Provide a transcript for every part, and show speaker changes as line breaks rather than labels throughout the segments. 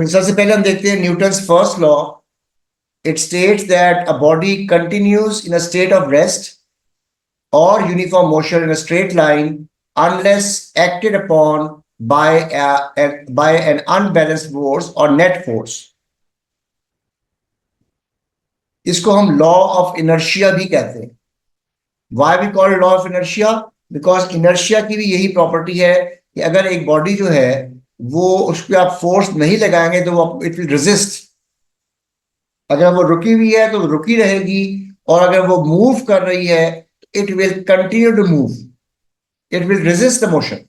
सबसे पहले हम देखते हैं Newton's first law. It states that a body continues in a state of rest or uniform motion in a straight line unless acted upon by an unbalanced force or net force. इसको हम law of inertia भी कहते हैं. Why we call it law of inertia? Because inertia की भी यही property है कि अगर एक बॉडी जो है वो उस पर आप फोर्स नहीं लगाएंगे तो वो इट विल रेजिस्ट. अगर वो रुकी हुई है तो रुकी रहेगी, और अगर वो मूव कर रही है it will continue to move, it will resist the motion.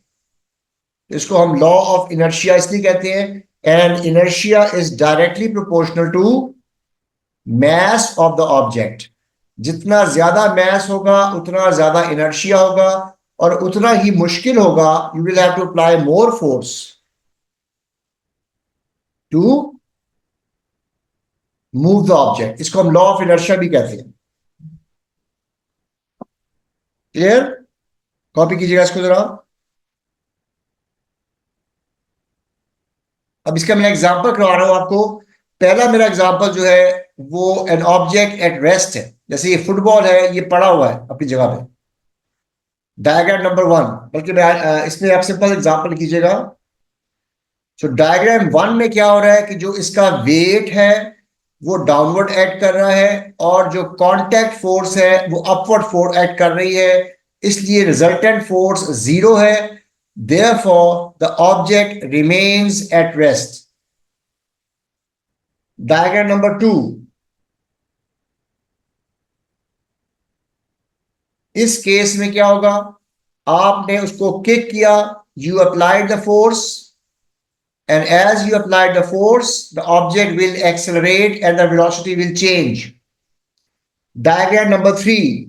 इसको हम लॉ ऑफ इनर्शिया इसलिए कहते हैं. And inertia is directly proportional to mass of the object. जितना ज्यादा mass होगा उतना ज्यादा inertia होगा, और उतना ही मुश्किल होगा. You will have to apply more force to move the object. इसको हम law of inertia भी कहते हैं. Clear? कॉपी कीजिएगा इसको जरा. अब इसका मैं एग्जांपल करवा रहा हूं आपको. पहला मेरा एग्जांपल जो है वो एन ऑब्जेक्ट एट रेस्ट है. जैसे ये फुटबॉल है, ये पड़ा हुआ है अपनी जगह पे. डायग्राम नंबर 1, बल्कि इसमें आप सिंपल एग्जांपल कीजिएगा. सो डायग्राम 1 में क्या हो रहा है कि जो इसका वेट है वो डाउनवर्ड एक्ट कर रहा है, और जो कांटेक्ट फोर्स है वो अपवर्ड फोर्स एक्ट कर रही है. इसलिए रिजल्टेंट फोर्स 0 है. Therefore the object remains at rest. Diagram number 2, इस केस में क्या होगा, आपने उसको किक किया, you applied the force, and as you applied the force the object will accelerate and the velocity will change. Diagram number 3,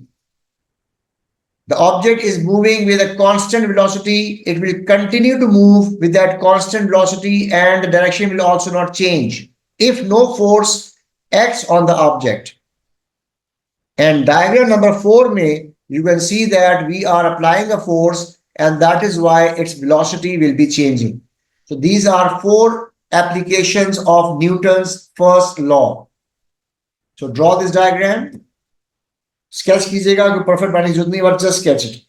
the object is moving with a constant velocity. It will continue to move with that constant velocity and the direction will also not change if no force acts on the object. And diagram number 4 mein you can see that we are applying a force and that is why its velocity will be changing. So these are 4 applications of Newton's first law. So draw this diagram. Sketch कीजिएगा, कोई perfect बनाने की जरूरत नहीं, but just sketch it.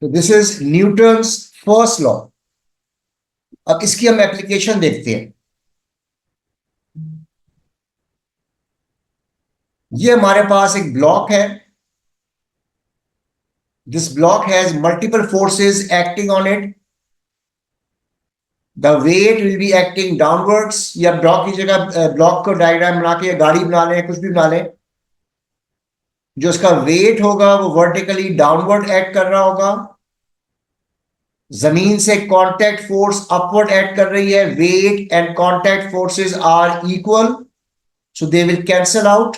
So this is Newton's first law. अब इसकी हम application देखते हैं. ये हमारे पास एक ब्लॉक है. This block has multiple forces acting on it. The weight will be acting downwards. या ब्लॉक की जगह ब्लॉक को डायग्राम बना के गाड़ी बना लें, कुछ भी बना लें. जो उसका वेट होगा वो वर्टिकली डाउनवर्ड एक्ट कर रहा होगा. जमीन से कांटेक्ट फोर्स अपवर्ड एक्ट कर रही है. Weight and contact forces are equal, so they will cancel out.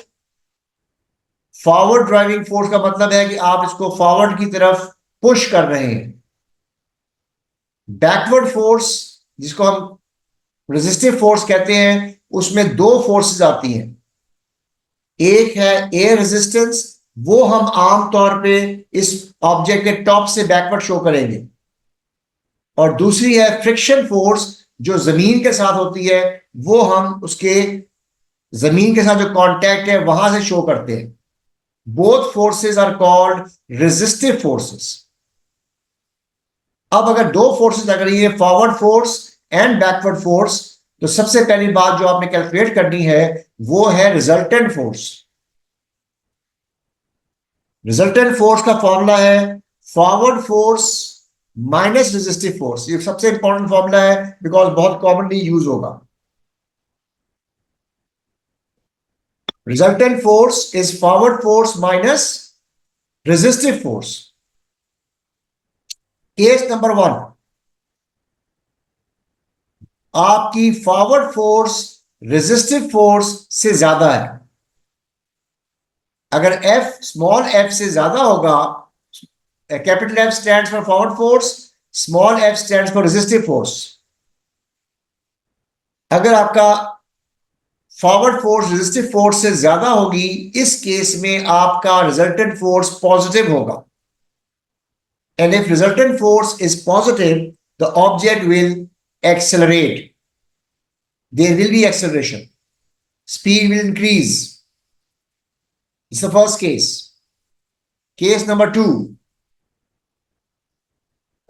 Forward driving force का मतलब है कि आप इसको फॉरवर्ड की तरफ पुश कर रहे हैं. बैकवर्ड फोर्स, जिसको हम रेजिस्टिव फोर्स कहते हैं, उसमें 2 फोर्सेस आती हैं. एक है एयर रेजिस्टेंस, वो हम आमतौर पे इस ऑब्जेक्ट के टॉप से बैकवर्ड शो करेंगे. और दूसरी है फ्रिक्शन फोर्स, जो जमीन के साथ होती है, वो हम उसके जमीन के साथ जो कांटेक्ट है वहां से शो करते हैं. Both forces are called resistive forces. अब अगर 2 फोर्सेस लग रही है, forward force and backward force, तो सबसे पहली बात जो आपने कैलकुलेट करनी है वो है रिजल्टेंट फोर्स. रिजल्टेंट फोर्स का फॉर्मूला है forward force minus resistive force. ये सबसे इंपॉर्टेंट फॉर्मूला है बिकॉज बहुत कॉमनली यूज होगा. Resultant force is forward force minus resistive force. Case number 1, आपकी फॉरवर्ड फोर्स रेजिस्टिव फोर्स से ज्यादा है. अगर F स्मॉल f से ज्यादा होगा, capital F stands for forward force, small f stands for resistive force. अगर आपका फॉरवर्ड फोर्स रेजिस्टिव फोर्स से ज्यादा होगी, इस केस में आपका रिजल्टेंट फोर्स पॉजिटिव होगा. And if resultant force is positive, the object will accelerate. there will be acceleration. Speed will increase. It's the first case. Case number 2.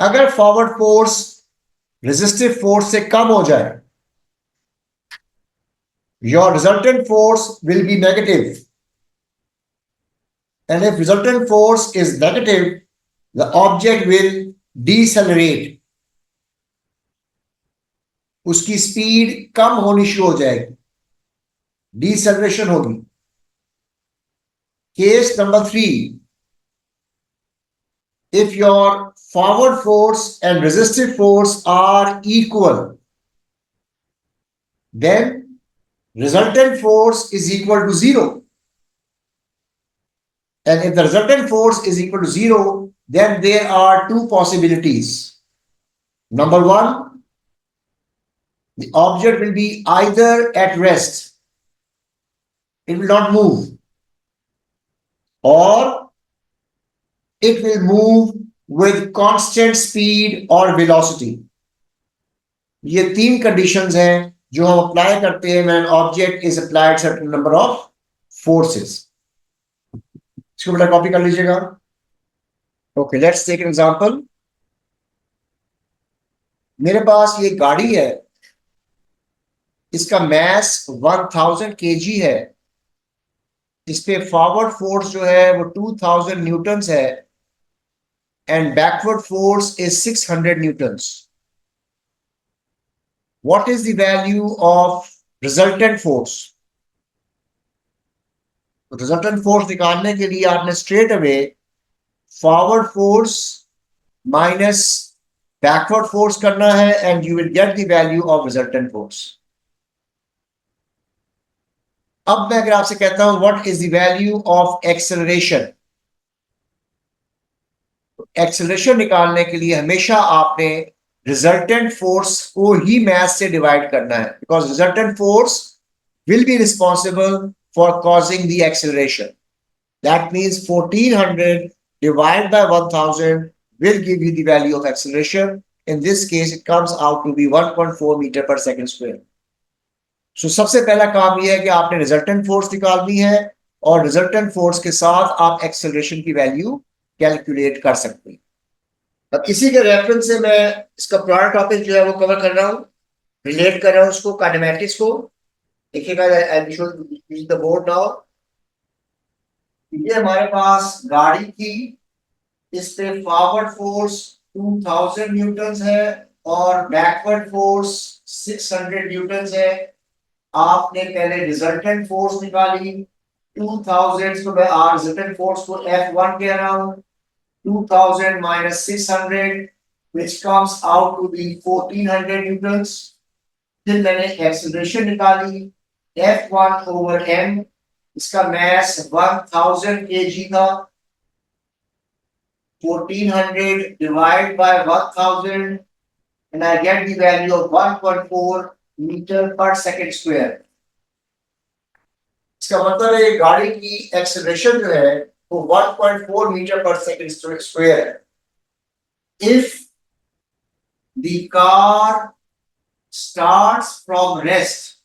अगर forward force resistive force से कम हो जाए, your resultant force will be negative. And if resultant force is negative, the object will decelerate. उसकी speed कम होनी शुरू हो जाएगी, deceleration होगी. Case number 3. If your forward force and resistive force are equal, then resultant force is equal to 0. And if the resultant force is equal to 0, then there are two possibilities. Number 1, the object will be either at rest, it will not move, or it will move with constant speed or velocity. ये 3 conditions हैं जो हम apply करते हैं when object is applied certain number of forces. इसको बेटा copy कर लीजिएगा. Okay, let's take an example. मेरे पास ये गाड़ी है, इसका mass 1000 kg है, इस पे फॉरवर्ड फोर्स जो है वो 2000 न्यूटन्स है and backward force is 600 newtons. What is the value of resultant force? Resultant force निकालने के लिए आपने straight away forward force minus backward force करना है and you will get the value of resultant force. अब मैं अगर आपसे कहता हूं what is the value of acceleration? Acceleration निकालने के लिए हमेशा आपने रिजल्टेंट फोर्स को ही मास से डिवाइड करना है, because resultant force will be responsible for causing the acceleration. That means 1400 divided by 1000 will give you the value of acceleration. In this case it comes out to be 1.4 meter per second square. So सबसे पहला काम यह है कि आपने resultant force निकालनी है और रिजल्टेंट फोर्स के साथ आप एक्सेलरेशन की वैल्यू कैलकुलेट कर सकते हैं. अब इसी के रेफरेंस से मैं इसका पुराना टॉपिक जो है वो कवर कर रहा हूं, रिलेट कर रहा हूं उसको काइनेमैटिक्स को. देखिएगा I will show the board now. ये हमारे पास गाड़ी थी, इस पे फॉरवर्ड फोर्स 2000 न्यूटन्स है और बैकवर्ड फोर्स 600 न्यूटन्स है. आपने पहले रिजल्टेंट फोर्स निकाली 2000 को, मैं रिजल्टेंट फोर्स को F1 कह रहा हूं. 2000 minus 600 which comes out to be 1400 newtons. फिर मैंने एक्सेलरेशन निकाली F1 over m, इसका mass 1000 kg था. 1400 divided by 1000 and I get the value of 1.4 meter per second square. इसका मतलब है गाड़ी की एक्सेलरेशन जो है वो 1.4 meter per second square. If the car starts from rest,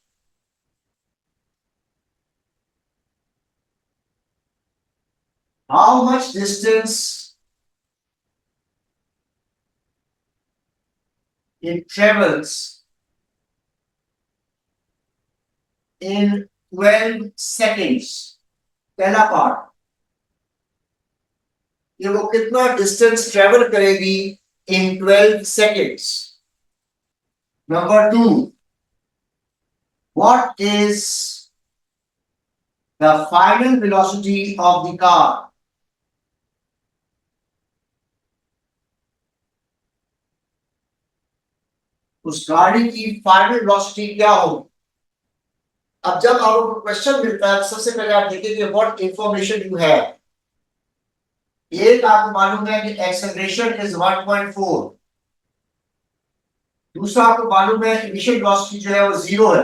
how much distance it travels in 12 seconds? पहला पार्ट, ये वो कितना डिस्टेंस ट्रेवल करेगी इन 12 seconds. Number 2, what is the final velocity of the car? उस गाड़ी की फाइनल वेलोसिटी क्या होगी? अब जब आपको क्वेश्चन मिलता है सबसे पहले आप देखिए व्हाट इंफॉर्मेशन यू हैव. एक आपको मालूम है कि एक्सेलरेशन इज 1.4, दूसरा आपको मालूम है इनिशियल वेलोसिटी जो है वो 0 है,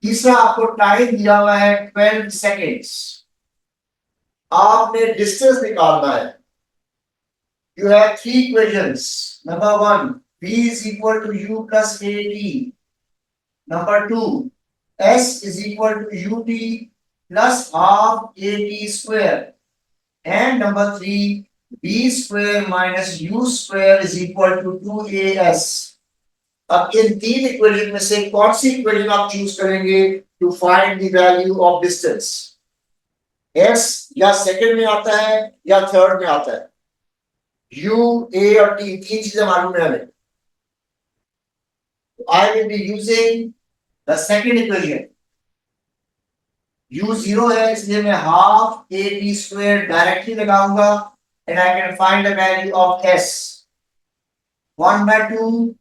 तीसरा आपको टाइम दिया हुआ है 12 सेकेंड्स. आपने डिस्टेंस निकालना है. You have 3 equations. Number 1, v is equal to u plus at. Number 2, S is equal to UT plus half AT square. And number 3, B square minus U square is equal to 2AS. अब इन तीन equation में से कौन सी equation आप choose करेंगे to find the value of distance? S या second में आता है या थर्ड में आता है? यू, ए और टी, तीन चीजें मालूम है हमें. I will be using the second equation. u 0 है इसलिए मैं half a t square directly लगाऊंगा and I can find the value of s. 1/2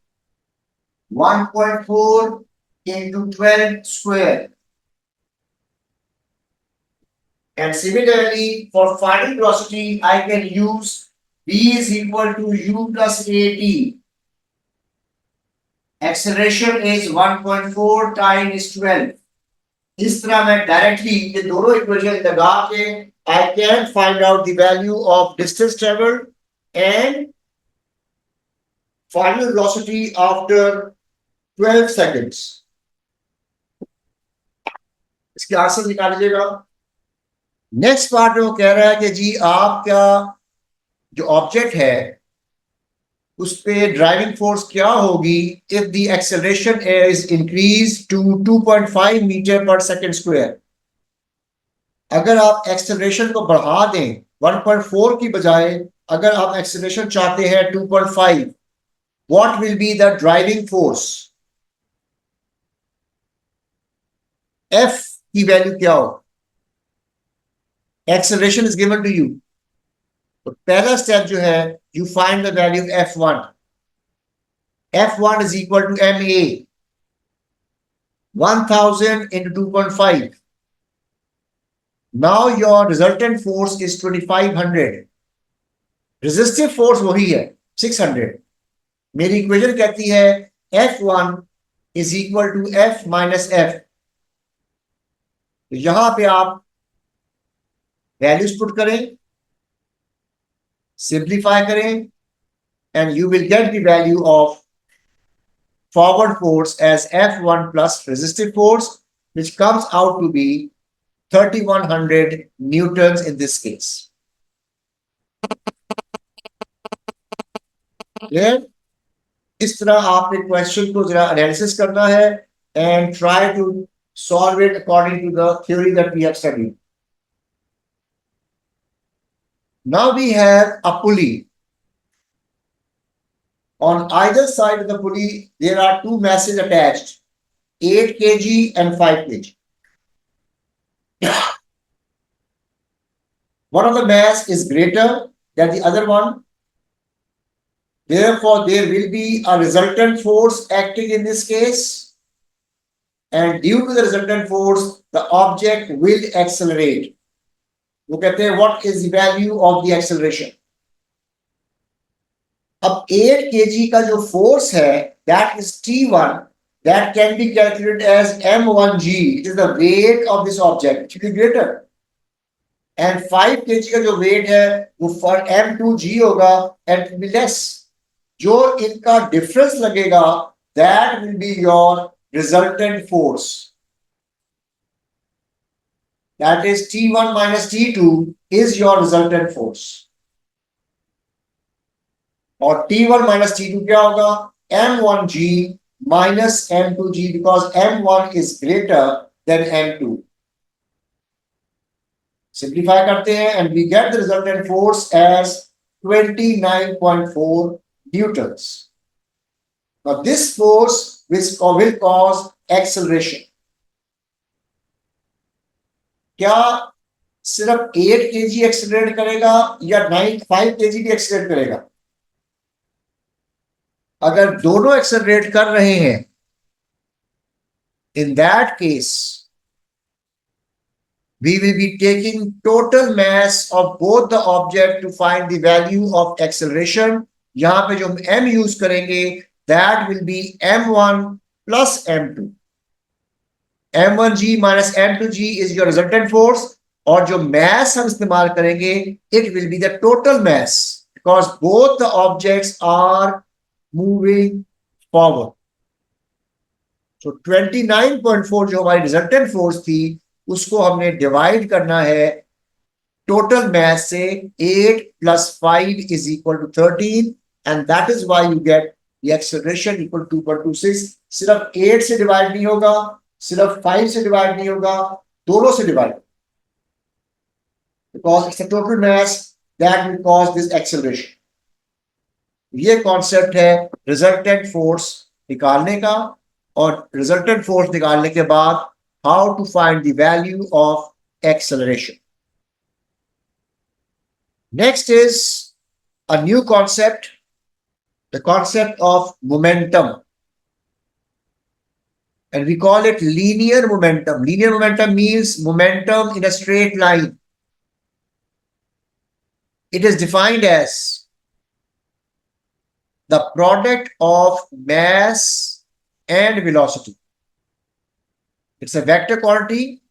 1.4 into 12 square. And similarly, for finding velocity, I can use v is equal to u plus at. Acceleration is 1.4 times 12. इस तरह मैं directly ये दोनों equation लगा के I can find out the value of distance traveled and final velocity after 12 seconds. इसके answer निकाल लीजिएगा. नेक्स्ट पार्ट में वो कह रहा है कि जी आपका जो ऑब्जेक्ट है उस पे ड्राइविंग फोर्स क्या होगी if the acceleration is increase to 2.5 metre per second square. अगर आप एक्सेलरेशन को बढ़ा दें 1.4 की बजाय अगर आप एक्सेलरेशन चाहते हैं 2.5, what will be the driving force? F की वैल्यू क्या हो? Acceleration is given to you. तो पहला स्टेप जो है you find the value f1. f1 is equal to ma 1000 into 2.5. Now your resultant force is 2500. Resistive force वही है 600. मेरी इक्वेशन कहती है f1 is equal to f minus f. तो यहां पे आप वैल्यूज पुट करें, सिंप्लीफाई करें and you will get the value of forward force as F1 plus resistive force, which comes out to be 3100 newtons in this case. Clear? इस तरह आपने question को जरा एनालिसिस करना है and try to solve it according to the theory that we have studied. Now we have a pulley. On either side of the pulley, there are two masses attached, 8 kg and 5 kg. One of the mass is greater than the other one. Therefore, there will be a resultant force acting in this case. And due to the resultant force, the object will accelerate. Look at there, what is the value of the acceleration? अब 8 kg का जो force है that is T1, that can be calculated as m1g. It is the weight of this object, it will be greater. And 5 kg का जो weight है वो for m2g होगा and it will be less. जो इनका difference लगेगा that will be your resultant force. That is T1 minus T2 is your resultant force. और T1 minus T2 क्या होगा? M1g minus M2g because M1 is greater than M2. Simplify करते हैं and we get the resultant force as 29.4 newtons. Now this force will cause acceleration. क्या सिर्फ 8 kg accelerate करेगा या 5 kg भी एक्सेलरेट करेगा? अगर दोनों एक्सेलरेट कर रहे हैं in that case we will be taking total mass of both the object to find the value of acceleration. यहां पे जो m यूज करेंगे that will be m1 plus m2. m1g minus m2g is your resultant force और जो mass हम इस्तेमाल करेंगे it will be the total mass because both the objects are moving forward. तो 29.4 जो हमारी रिजल्टेंट फोर्स थी उसको हमने डिवाइड करना है टोटल मास से. 8 + 5 = 13 and that is why you get the acceleration equal 2.26. सिर्फ 8 से डिवाइड नहीं होगा, सिर्फ 5 से डिवाइड नहीं होगा, दोनों से divide, because it's the total mass that will cause this acceleration. ये कॉन्सेप्ट है रिजल्टेंट फोर्स निकालने का, और रिजल्टेंट फोर्स निकालने के बाद how to find the value of acceleration. Next is a new concept, the concept of momentum, and we call it linear momentum. Linear momentum means momentum in a straight line. It is defined as the product of mass and velocity. It's a vector quantity,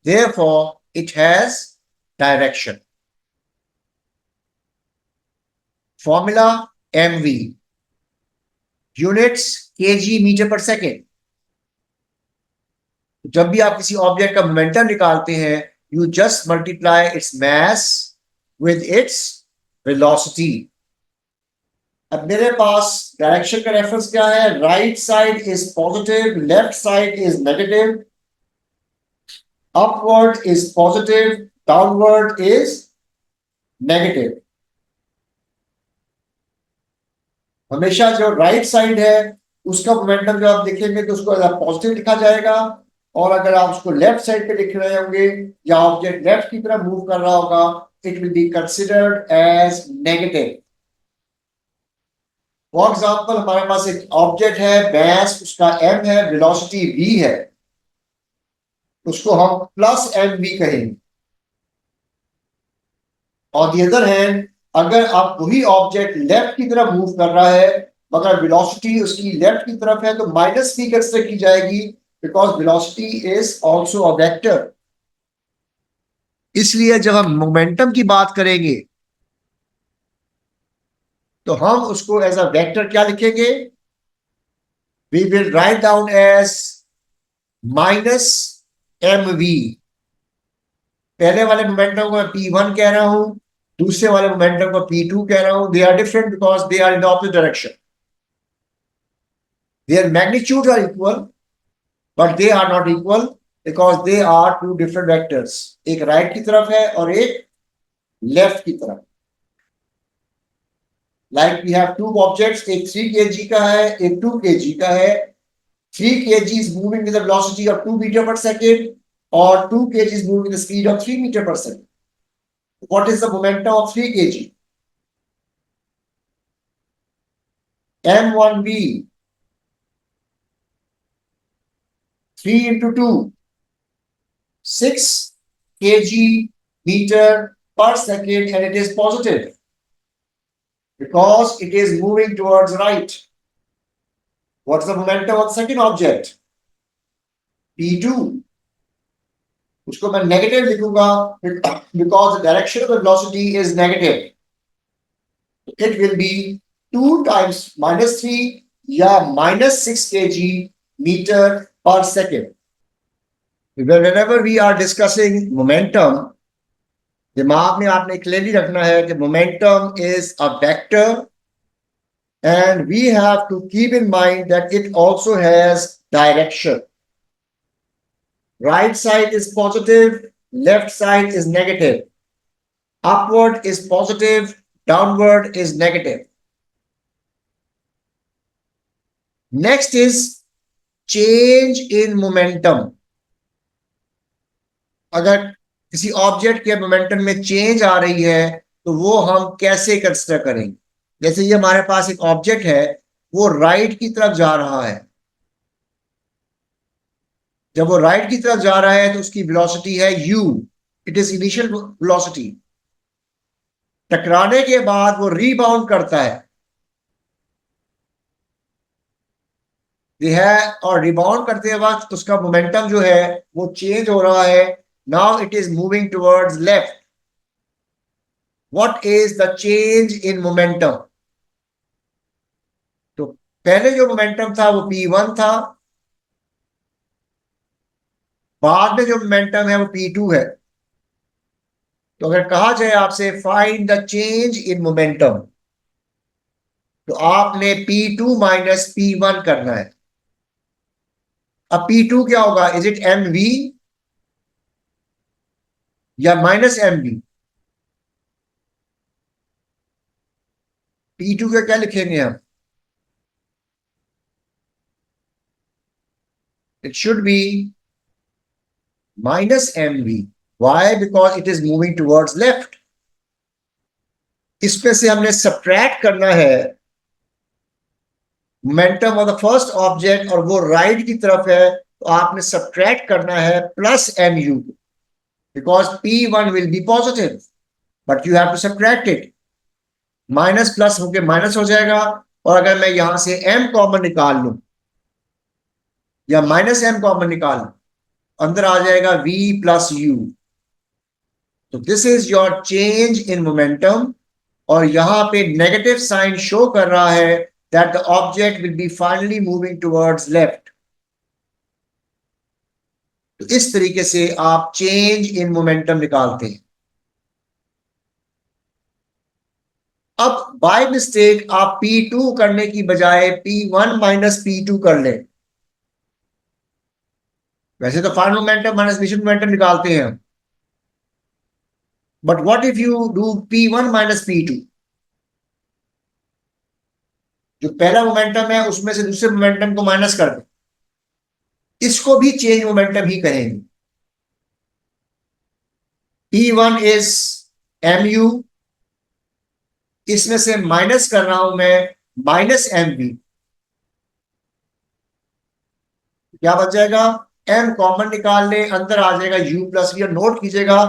therefore it has direction. Formula mv, units kg meter per second. जब भी आप किसी object का momentum निकालते हैं, you just multiply its mass with its velocity. अब मेरे पास direction का रेफरेंस क्या है? Right side is positive, left side is negative, upward is positive, downward is negative. हमेशा जो राइट साइड है उसका मोमेंटम जो आप देखेंगे तो उसको पॉजिटिव लिखा जाएगा, और अगर आप उसको लेफ्ट साइड पे लिख रहे होंगे या ऑब्जेक्ट लेफ्ट की तरफ मूव कर रहा होगा, it will be considered as negative. For example हमारे पास एक ऑब्जेक्ट है, मास उसका m है, वेलोसिटी v है, उसको हम प्लस mv कहेंगे. ऑन द अदर हैंड, अगर आप वही ऑब्जेक्ट लेफ्ट की तरफ मूव कर रहा है मगर वेलोसिटी उसकी लेफ्ट की तरफ है तो माइनस v कंसीडर की जाएगी, because velocity is also a vector. इसलिए जब हम मोमेंटम की बात करेंगे तो हम उसको एज अ वेक्टर क्या लिखेंगे? We will write down as minus mv. पहले वाले मोमेंटम को मैं p1 कह रहा हूं, दूसरे वाले मोमेंटम को p2 कह रहा हूं. They are different because they are in the opposite direction. Their magnitude are equal but they are not equal because they are two different vectors. एक राइट की तरफ है और एक लेफ्ट की तरफ. Like we have two objects, एक 3 kg का है, एक 2 kg का है. 3 kg is moving with the velocity of 2 meter per second, or 2 kg is moving with the speed of 3 meter per second. What is the momentum of 3 kg? m1v, 3 into 2, 6 kg meter per second, and it is positive because it is moving towards right. What's the momentum of the second object? p2. उसको मैं negative लिखूंगा because the direction of the velocity is negative. It will be 2 times -3 या -6 kg meter per second. Whenever we are discussing momentum, दिमाग में आपने clearly रखना है कि momentum is a vector, and we have to keep in mind that it also has direction. Right side is positive, left side is negative. Upward is positive, downward is negative. Next is change in momentum. अगर किसी object के momentum में change आ रही है तो वो हम कैसे कंसिडर करेंगे? जैसे ये हमारे पास एक ऑब्जेक्ट है, वो राइट की तरफ जा रहा है. जब वो राइट की तरफ जा रहा है तो उसकी वेलोसिटी है u. It is initial velocity. टकराने के बाद वो रीबाउंड करता है, है, और रिबाउंड करते वक्त उसका मोमेंटम जो है वो चेंज हो रहा है. Now it is moving towards left. What is the change in momentum? तो पहले जो मोमेंटम था वो p1 था, बाद में जो मोमेंटम है वो P2 है। तो अगर कहा जाए आपसे find the change in momentum, तो आपने P2 माइनस P1 करना है। अब P2 क्या होगा? इज इट mv या माइनस mv? P2 का क्या लिखेंगे हम? It should be minus mv। Why? Because it is moving towards left। इसमें से हमने सब्ट्रैक्ट करना है momentum of the first object, और वो राइट की तरफ है, तो आपने सब्ट्रैक्ट करना है plus mu, because P1 will be positive, but you have to subtract it. Minus plus होके माइनस हो जाएगा, और अगर मैं यहां से m कॉमन निकाल लूं या माइनस m कॉमन निकाल लूं, अंदर आ जाएगा v प्लस u। तो this is your change in momentum, और यहां पे नेगेटिव साइन शो कर रहा है that the object will be finally moving towards left. तो इस तरीके से आप चेंज इन मोमेंटम निकालते हैं। अब बाय मिस्टेक आप P2 करने की बजाय P1 माइनस P2 कर लें। वैसे तो final momentum minus initial momentum निकालते हैं, but what if you do P1 minus P2? जो पहला मोमेंटम है उसमें से दूसरे मोमेंटम को माइनस कर दें, इसको भी चेंज मोमेंटम ही कहेंगे। P1 इज mu, इसमें से माइनस कर रहा हूं मैं माइनस mv। क्या बच जाएगा? m कॉमन निकाल ले, अंदर आ जाएगा u प्लस वी। और नोट कीजिएगा,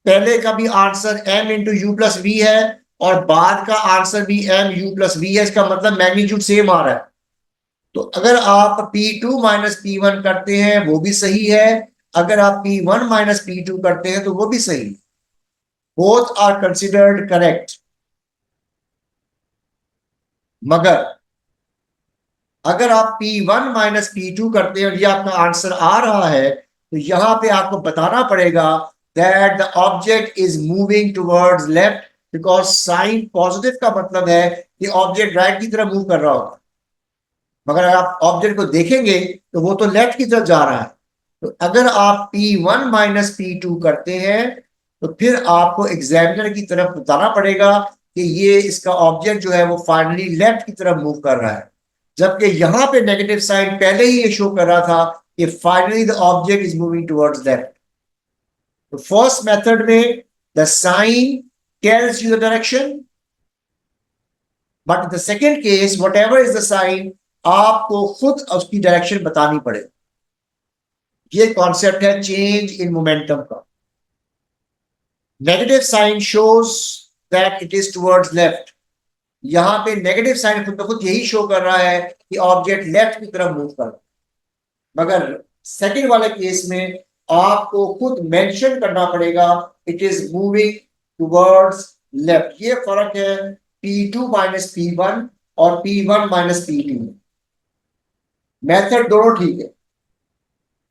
पहले का भी answer m into u plus v है, और बाद का आंसर भी m u प्लस वी है। इसका मतलब मैग्नीट्यूड सेम आ रहा है। तो अगर आप P2 माइनस P1 करते हैं वो भी सही है, अगर आप P1 माइनस P2 करते हैं तो वो भी सही। Both are considered correct. मगर अगर आप P1 माइनस P2 करते हैं और ये आपका आंसर आ रहा है, तो यहां पे आपको बताना पड़ेगा that the object is moving towards left, because sign positive का मतलब है कि ऑब्जेक्ट राइट की तरफ मूव कर रहा होगा। मगर अगर आप ऑब्जेक्ट को देखेंगे तो वो तो लेफ्ट की तरफ जा रहा है। तो अगर आप P1 माइनस P2 करते हैं, तो फिर आपको एग्जामिनर की तरफ बताना पड़ेगा कि ये इसका ऑब्जेक्ट जो है वो फाइनली लेफ्ट की तरफ मूव कर रहा है, जबकि यहां पे नेगेटिव साइन पहले ही ये शो कर रहा था कि finally the object is moving towards left. तो फर्स्ट मेथड में the sign tells you the direction, but the second case whatever is the sign, आपको खुद उसकी डायरेक्शन बतानी पड़ेगी। ये कॉन्सेप्ट है चेंज इन मोमेंटम का। Negative sign shows that it is towards left. यहां पे नेगेटिव साइन खुद ब खुद यही शो कर रहा है कि ऑब्जेक्ट लेफ्ट की तरफ मूव कर रहा है। मगर सेकंड वाले केस में आपको खुद मेंशन करना पड़ेगा it is moving towards left. ये फर्क है P2 माइनस P1 और P1 माइनस P2 में। मेथड दोनों ठीक है,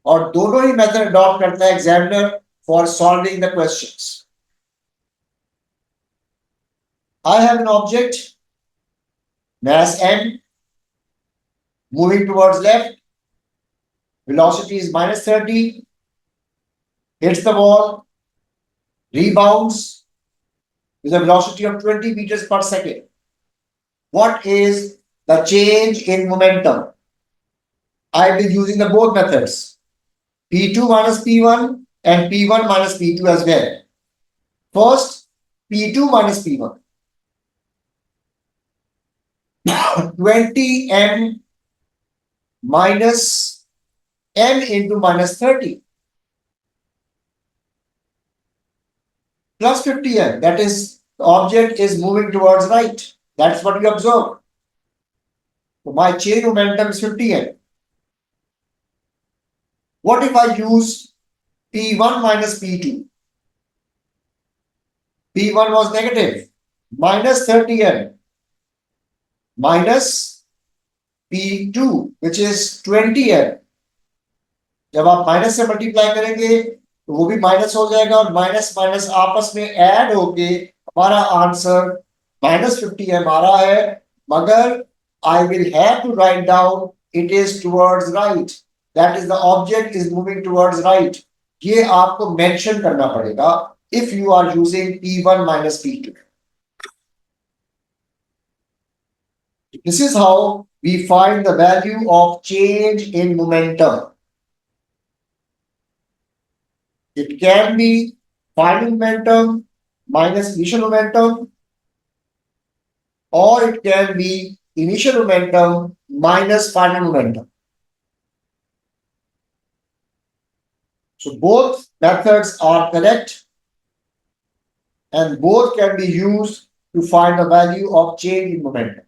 और दोनों ही मेथड अडॉप्ट करता है examiner for solving the questions. I have an object mass m moving towards left, velocity is minus 30, hits the wall, rebounds with a velocity of 20 meters per second. What is the change in momentum? I will be using the both methods, P2 minus P1 and P1 minus P2 as well. First, P2 minus P1. 20 m minus m into minus 30 plus 50 m. That is, the object is moving towards right. That's what we observe. So my chain momentum is 50 m. What if I use P1 minus P2? P1 was negative, minus 30 m minus P2, which is 20 m. जब आप minus से multiply करेंगे तो वो भी minus हो जाएगा और माइनस माइनस आपस में ऐड होके हमारा आंसर -50 हमारा है, मगर I will have to write down it is towards right, that is the object is moving towards right. ये आपको मेंशन करना पड़ेगा if you are using P1 minus P2. This is how we find the value of change in momentum. It can be final momentum minus initial momentum, or it can be initial momentum minus final momentum. So both methods are correct and both can be used to find the value of change in momentum.